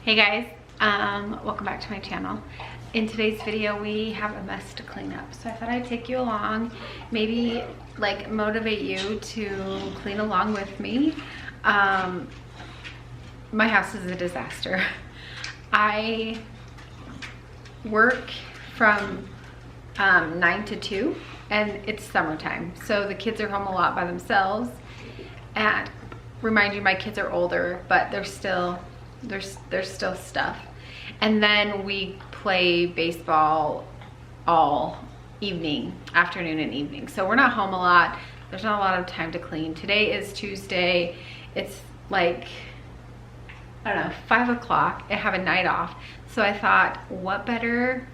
Hey guys, welcome back to my channel. In today's video, we have a mess to clean up. So I thought I'd take you along, maybe like motivate you to clean along with me. My house is a disaster. I work from 9 to 2 and it's summertime. So the kids are home a lot by themselves. And remind you, my kids are older, but there's still stuff. And then we play baseball all evening, afternoon and evening. So we're not home a lot. There's not a lot of time to clean. Today is Tuesday. It's like, I don't know, 5 o'clock. I have a night off. So I thought, what better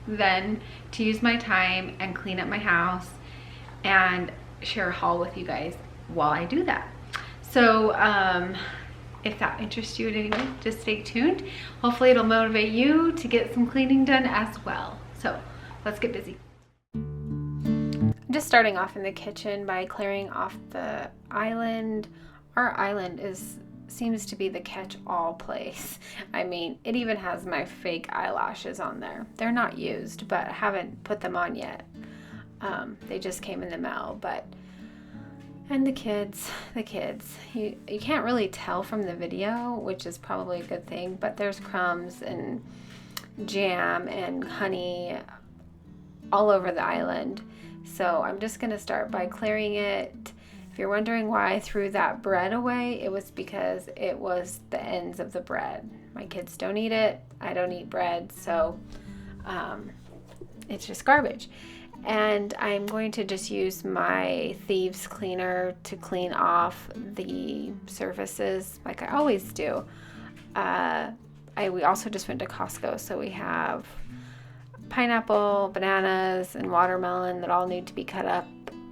than to use my time and clean up my house and share a haul with you guys while I do that. So if that interests you in any way, just stay tuned. Hopefully it'll motivate you to get some cleaning done as well. So let's get busy. I'm just starting off in the kitchen by clearing off the island. Our island seems to be the catch-all place. I mean, it even has my fake eyelashes on there. They're not used, but I haven't put them on yet. They just came in the mail, and the kids, you can't really tell from the video, which is probably a good thing, but there's crumbs and jam and honey all over the island. So I'm just gonna start by clearing it. If you're wondering why I threw that bread away, it was because it was the ends of the bread. My kids don't eat it, I don't eat bread, so it's just garbage. And I'm going to just use my thieves cleaner to clean off the surfaces like I always do. We also just went to Costco, so we have pineapple, bananas, and watermelon that all need to be cut up.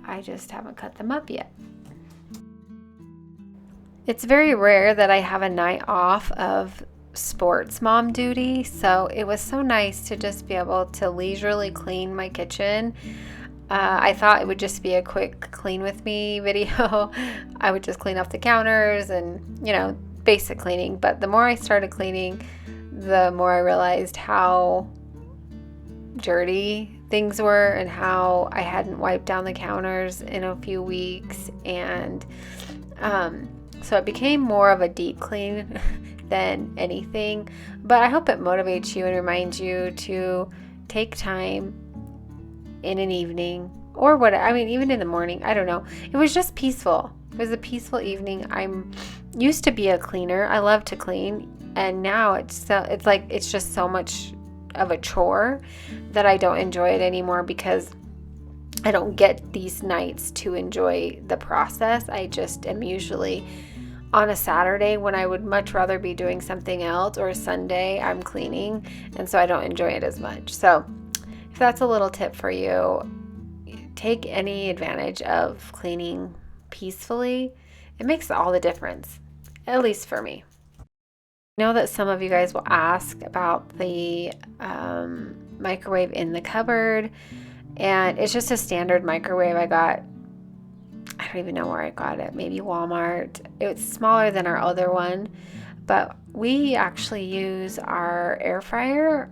I just haven't cut them up yet. It's very rare that I have a night off of sports mom duty, so it was so nice to just be able to leisurely clean my kitchen. I thought it would just be a quick clean with me video. I would just clean off the counters and, basic cleaning, but the more I started cleaning, the more I realized how dirty things were and how I hadn't wiped down the counters in a few weeks, and so it became more of a deep clean than anything. But I hope it motivates you and reminds you to take time in an evening or even in the morning. I don't know. It was just peaceful. It was a peaceful evening. I'm used to be a cleaner. I love to clean, and now it's just so much of a chore that I don't enjoy it anymore because I don't get these nights to enjoy the process. I just am usually on a Saturday when I would much rather be doing something else, or a Sunday I'm cleaning, and so I don't enjoy it as much. So if that's a little tip for you, take any advantage of cleaning peacefully. It makes all the difference, at least for me. I know that some of you guys will ask about the microwave in the cupboard, and it's just a standard microwave I got. I don't even know where I got it. Maybe Walmart. It's smaller than our other one, but we actually use our air fryer.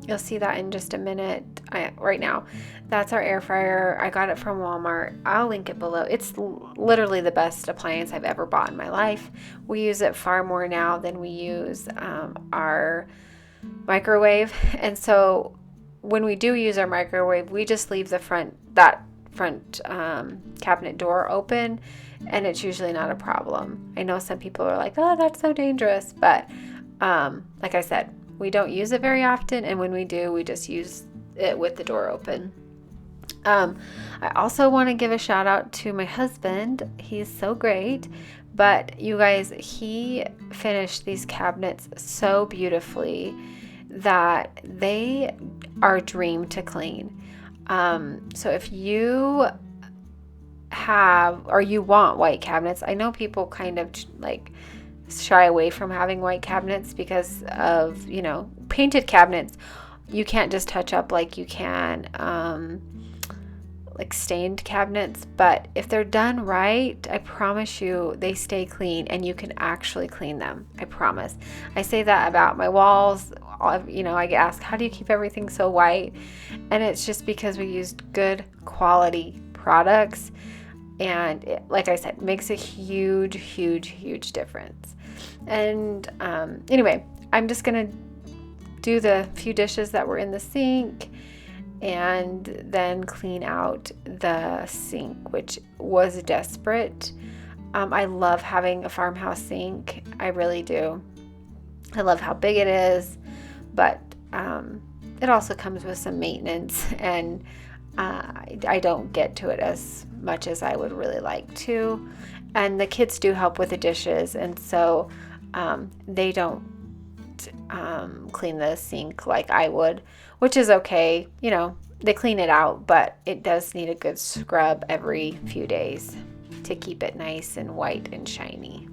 You'll see that in just a minute. Right now, that's our air fryer. I got it from Walmart. I'll link it below. It's literally the best appliance I've ever bought in my life. We use it far more now than we use our microwave. And so when we do use our microwave, we just leave the front cabinet door open, and it's usually not a problem. I know some people are like, oh, that's so dangerous, but like I said, we don't use it very often, and when we do, we just use it with the door open. I also want to give a shout out to my husband. He's so great, but you guys, he finished these cabinets so beautifully that they are a dream to clean. So if you have, or you want white cabinets, I know people kind of like shy away from having white cabinets because of, painted cabinets you can't just touch up like you can like stained cabinets, but if they're done right, I promise you they stay clean and you can actually clean them. I promise. I say that about my walls. You know, I get asked, how do you keep everything so white? And it's just because we used good quality products, and it, like I said, makes a huge difference. And anyway, I'm just gonna do the few dishes that were in the sink and then clean out the sink, which was desperate. I love having a farmhouse sink. I really do. I love how big it is, but it also comes with some maintenance, and I don't get to it as much as I would really like to. And the kids do help with the dishes, and so they don't clean the sink like I would, which is okay. You know, they clean it out, but it does need a good scrub every few days to keep it nice and white and shiny.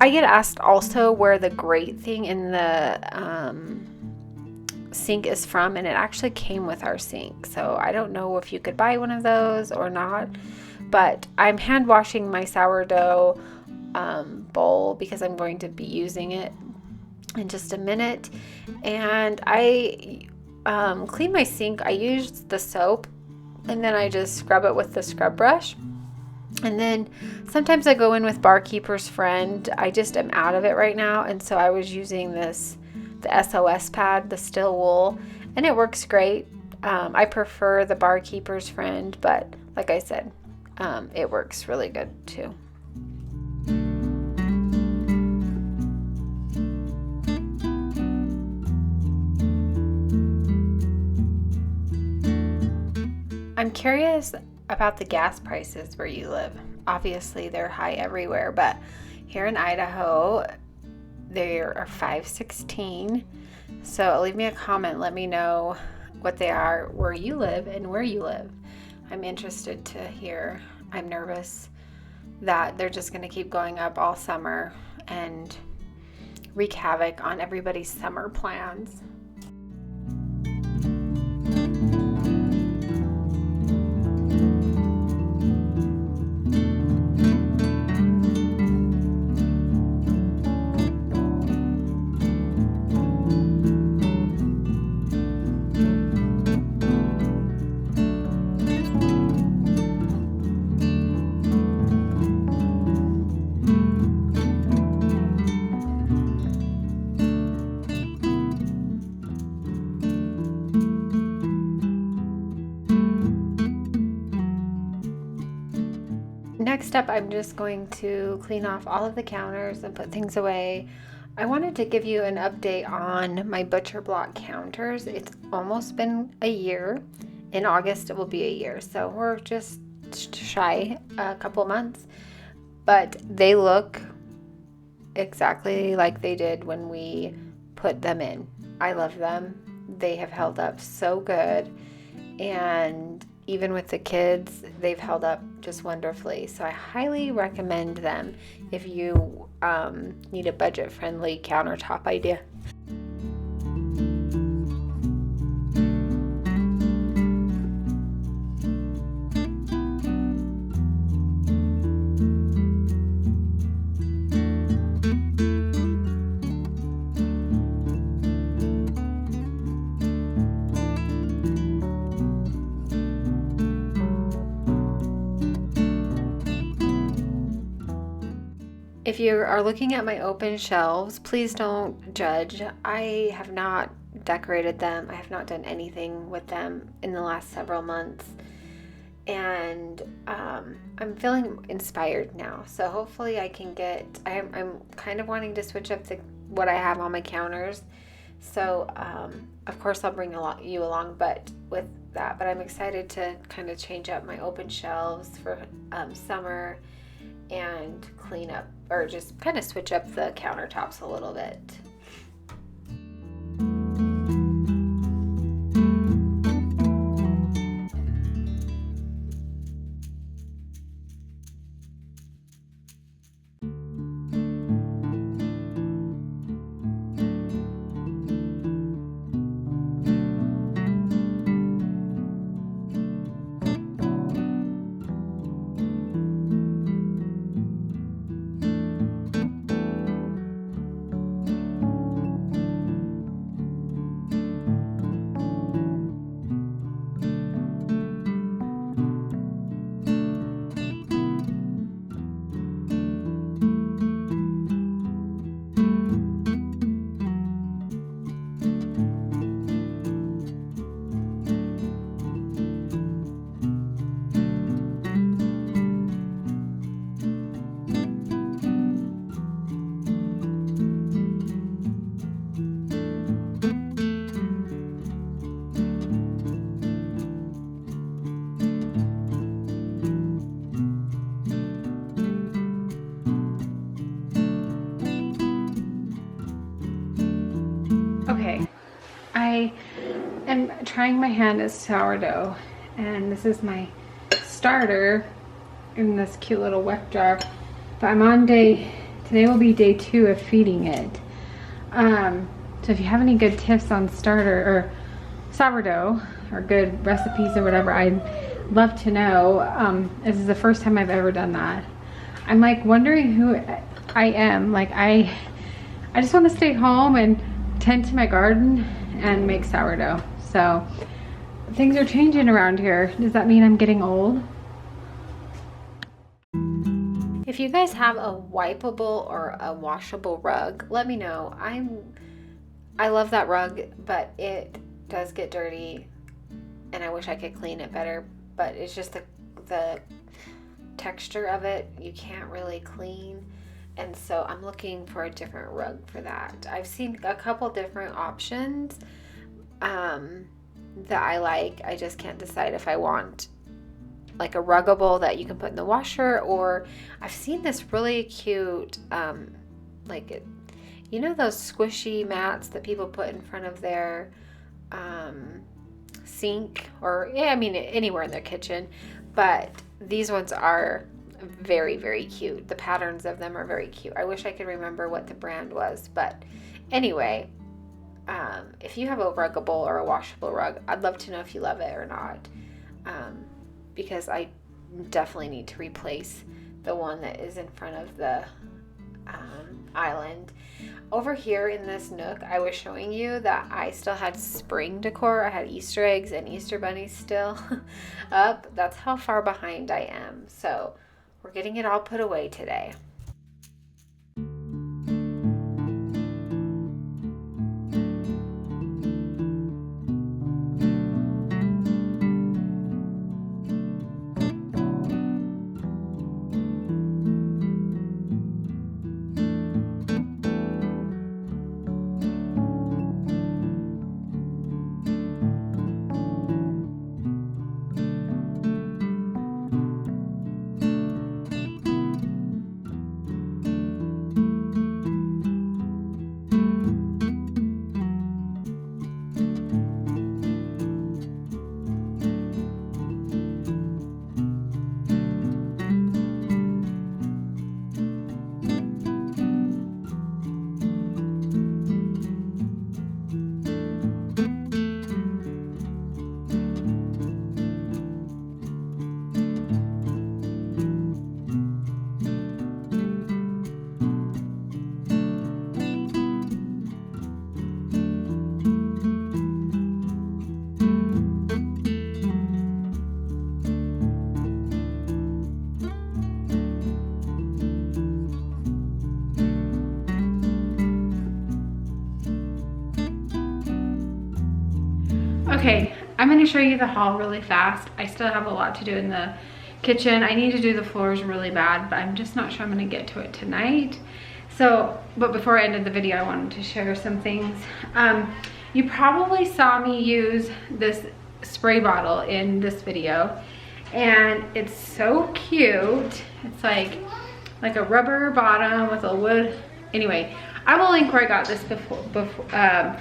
I get asked also where the grate thing in the sink is from, and it actually came with our sink. So I don't know if you could buy one of those or not, but I'm hand washing my sourdough bowl because I'm going to be using it in just a minute. And I clean my sink. I use the soap, and then I just scrub it with the scrub brush. And then sometimes I go in with Barkeeper's Friend. I just am out of it right now, and so I was using the SOS pad, the still wool, and it works great. I prefer the Barkeeper's Friend, but like I said, it works really good too. I'm curious about the gas prices where you live. Obviously, they're high everywhere, but here in Idaho, they are $5.16. So leave me a comment. Let me know what they are where you live and where you live. I'm interested to hear. I'm nervous that they're just going to keep going up all summer and wreak havoc on everybody's summer plans. Next up, I'm just going to clean off all of the counters and put things away. I wanted to give you an update on my butcher block counters. It's almost been a year. In August, it will be a year. So we're just shy a couple months. But they look exactly like they did when we put them in. I love them. They have held up so good. And even with the kids, they've held up just wonderfully. So I highly recommend them if you need a budget-friendly countertop idea. If you are looking at my open shelves, please don't judge. I have not decorated them. I have not done anything with them in the last several months. And I'm feeling inspired now. So hopefully I can get, I'm kind of wanting to switch up what I have on my counters. So of course I'll bring you along but I'm excited to kind of change up my open shelves for summer. and clean up, or just kind of switch up the countertops a little bit. Okay, I am trying my hand at sourdough, and this is my starter in this cute little wet jar, but I'm on today will be day 2 of feeding it. So if you have any good tips on starter or sourdough or good recipes or whatever, I'd love to know. This is the first time I've ever done that. I'm like wondering who I am. Like I just want to stay home and tend to my garden and make sourdough. So things are changing around here. Does that mean I'm getting old? If you guys have a wipeable or a washable rug, let me know. I love that rug, but it does get dirty and I wish I could clean it better, but it's just the texture of it you can't really clean. And so I'm looking for a different rug for that. I've seen a couple different options that I like. I just can't decide if I want like a ruggable that you can put in the washer, or I've seen this really cute, you know those squishy mats that people put in front of their sink, or yeah, I mean anywhere in their kitchen, but these ones are very, very cute. The patterns of them are very cute. I wish I could remember what the brand was, but anyway, if you have a ruggable or a washable rug, I'd love to know if you love it or not, because I definitely need to replace the one that is in front of the island. Over here in this nook, I was showing you that I still had spring decor. I had Easter eggs and Easter bunnies still up. That's how far behind I am. So we're getting it all put away today. Okay, I'm going to show you the haul really fast. I still have a lot to do in the kitchen. I need to do the floors really bad, but I'm just not sure I'm going to get to it tonight. So, but before I ended the video, I wanted to share some things. You probably saw me use this spray bottle in this video, and it's so cute. It's like like a rubber bottom with a wood. Anyway, I will link where I got this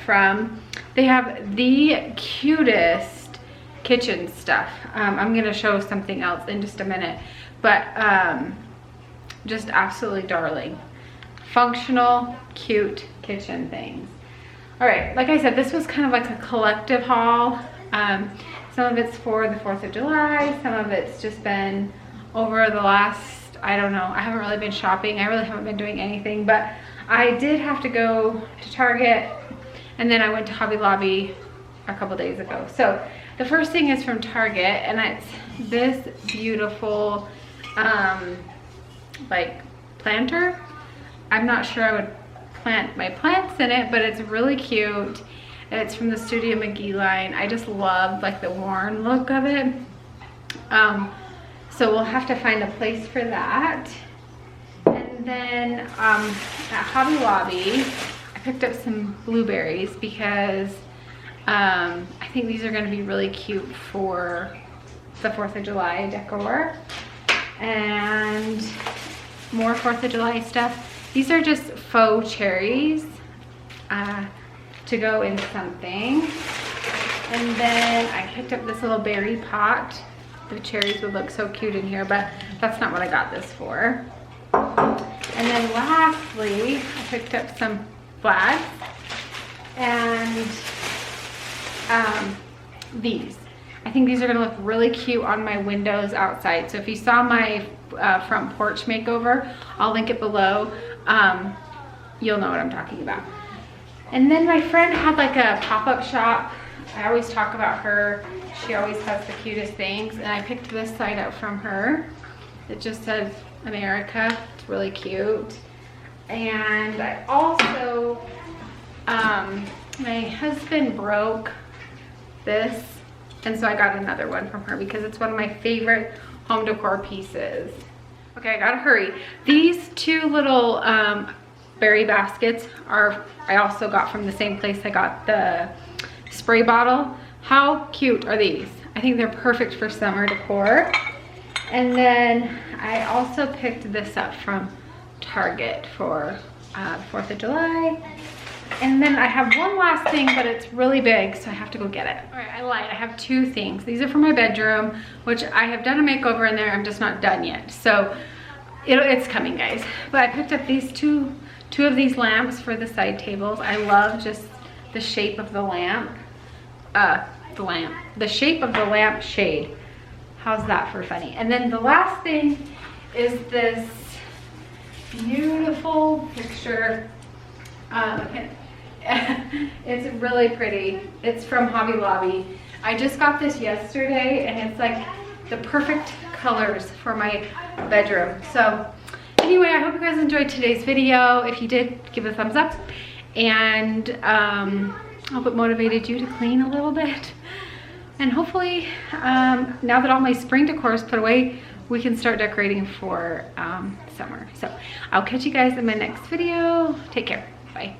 from. They have the cutest kitchen stuff. I'm gonna show something else in just a minute, but just absolutely darling. Functional, cute kitchen things. All right, like I said, this was kind of like a collective haul. Some of it's for the 4th of July, some of it's just been over the last, I don't know, I haven't really been shopping. I really haven't been doing anything, but I did have to go to Target, and then I went to Hobby Lobby a couple days ago. So the first thing is from Target, and it's this beautiful like planter. I'm not sure I would plant my plants in it, but it's really cute. It's from the Studio McGee line. I just love like the worn look of it. So we'll have to find a place for that. And then at Hobby Lobby, I picked up some blueberries because I think these are gonna be really cute for the 4th of July decor. And more 4th of July stuff. These are just faux cherries to go in something. And then I picked up this little berry pot. The cherries would look so cute in here, but that's not what I got this for. And then lastly, I picked up some flags and these. I think these are gonna look really cute on my windows outside. So if you saw my front porch makeover, I'll link it below. You'll know what I'm talking about. And then my friend had like a pop-up shop. I always talk about her. She always has the cutest things. And I picked this side up from her. It just says America. It's really cute. And I also, my husband broke this. And so I got another one from her because it's one of my favorite home decor pieces. Okay, I gotta hurry. These two little berry baskets are, I also got from the same place I got the spray bottle. How cute are these? I think they're perfect for summer decor. And then I also picked this up from Target for 4th of July. And then I have one last thing, but it's really big, so I have to go get it. All right, I lied. I have two things. These are for my bedroom, which I have done a makeover in there. I'm just not done yet. So it's coming, guys. But I picked up these two of these lamps for the side tables. I love just the shape of the lamp. The shape of the lamp shade. How's that for funny? And then the last thing is this beautiful picture. It's really pretty. It's from Hobby Lobby. I just got this yesterday and it's like the perfect colors for my bedroom. So anyway, I hope you guys enjoyed today's video. If you did, give it a thumbs up. And I hope it motivated you to clean a little bit. And hopefully, now that all my spring decor is put away, we can start decorating for summer. So I'll catch you guys in my next video. Take care. Bye.